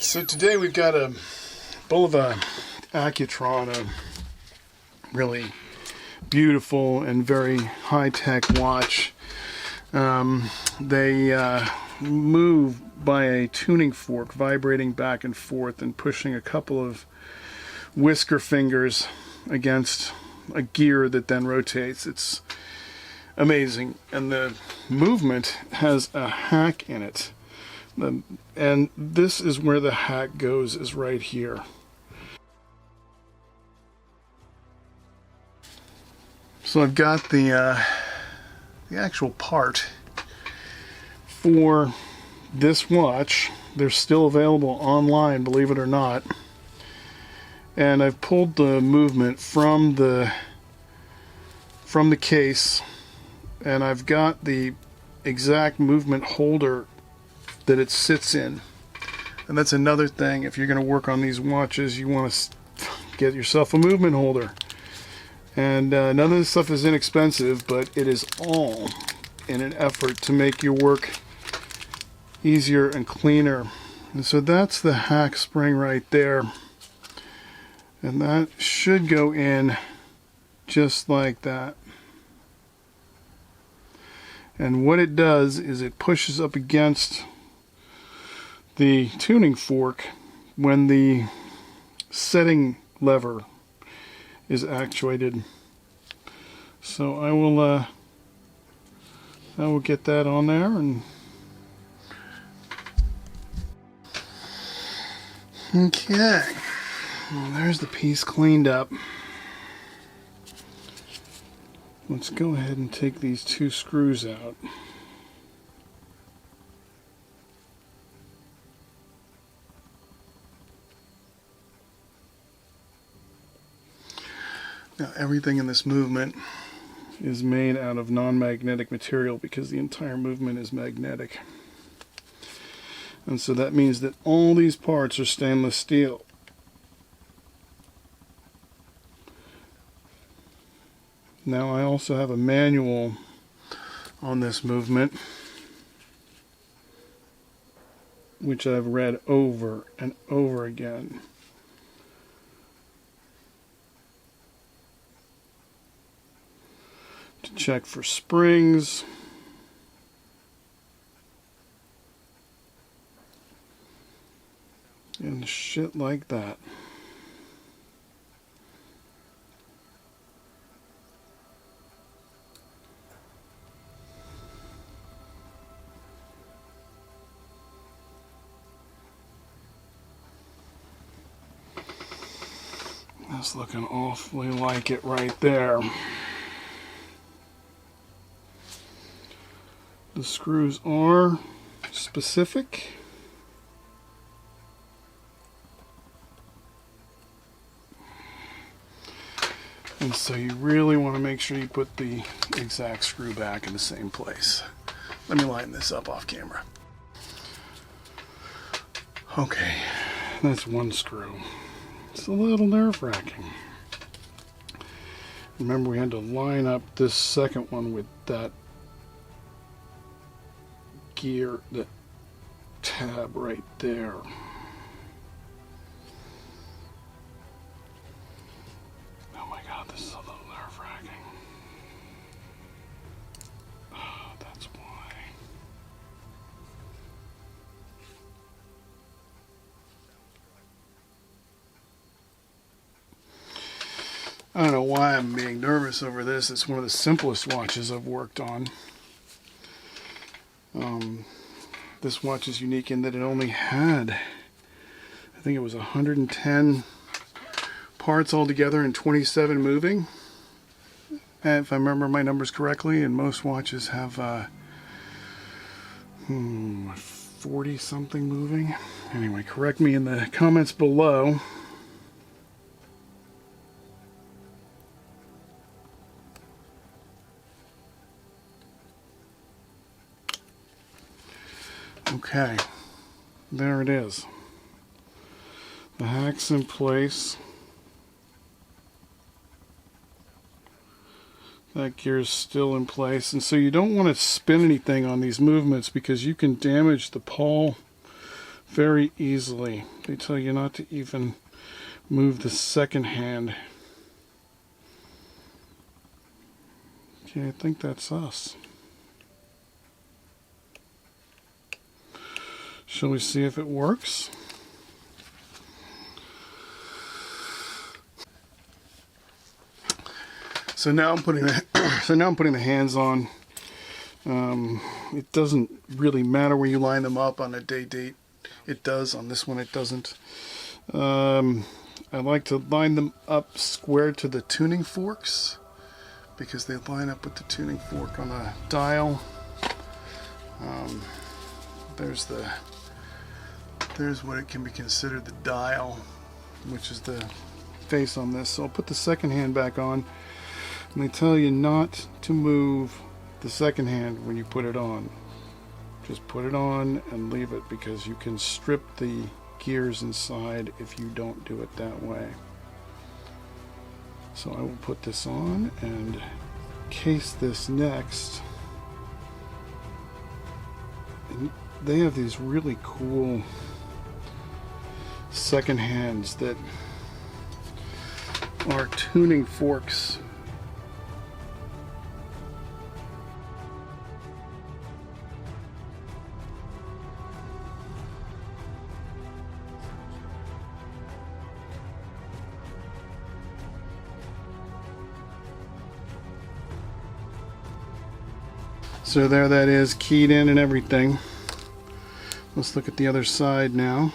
So today we've got a Bulova Accutron, a really beautiful and very high-tech watch. They move by a tuning fork, vibrating back and forth and pushing a couple of whisker fingers against a gear that then rotates. It's amazing, and the movement has a hack in it. And this is where the hack goes, is right here. So I've got the actual part for this watch. They're still available online, believe it or not. And I've pulled the movement from the case, and I've got the exact movement holder that it sits in. And that's another thing, if you're going to work on these watches, you want to get yourself a movement holder. And none of this stuff is inexpensive, but it is all in an effort to make your work easier and cleaner. And so that's the hack spring right there, and that should go in just like that. And what it does is it pushes up against the tuning fork when the setting lever is actuated. So I will get that on there, and okay, well, there's the piece cleaned up. Let's go ahead and take these two screws out. Now, everything in this movement is made out of non-magnetic material because the entire movement is magnetic. And so that means that all these parts are stainless steel. Now, I also have a manual on this movement, which I've read over and over again. To check for springs, and shit like that. That's looking awfully like it right there. The screws are specific. And so you really want to make sure you put the exact screw back in the same place. Let me line this up off camera. Okay, that's one screw. It's a little nerve-wracking. Remember, we had to line up this second one with that gear, that tab right there. Oh my god, this is a little nerve-wracking. Oh, that's why. I don't know why I'm being nervous over this. It's one of the simplest watches I've worked on. This watch is unique in that it only had, I think it was 110 parts altogether and 27 moving, and if I remember my numbers correctly, and most watches have 40 something moving. Anyway, correct me in the comments below. Okay, there it is. The hack's in place. That gear's still in place, and so you don't want to spin anything on these movements because you can damage the pawl very easily. They tell you not to even move the second hand. Okay, I think that's us. Shall we see if it works? So now I'm putting the hands on. It doesn't really matter where you line them up on a day date. It does. On this one, it doesn't. I like to line them up square to the tuning forks because they line up with the tuning fork on the dial. There's what it can be considered the dial, which is the face on this. So I'll put the second hand back on, and they tell you not to move the second hand when you put it on. Just put it on and leave it, because you can strip the gears inside if you don't do it that way. So I will put this on and case this next. And they have these really cool second hands that are tuning forks. So there that is, keyed in and everything. Let's look at the other side now.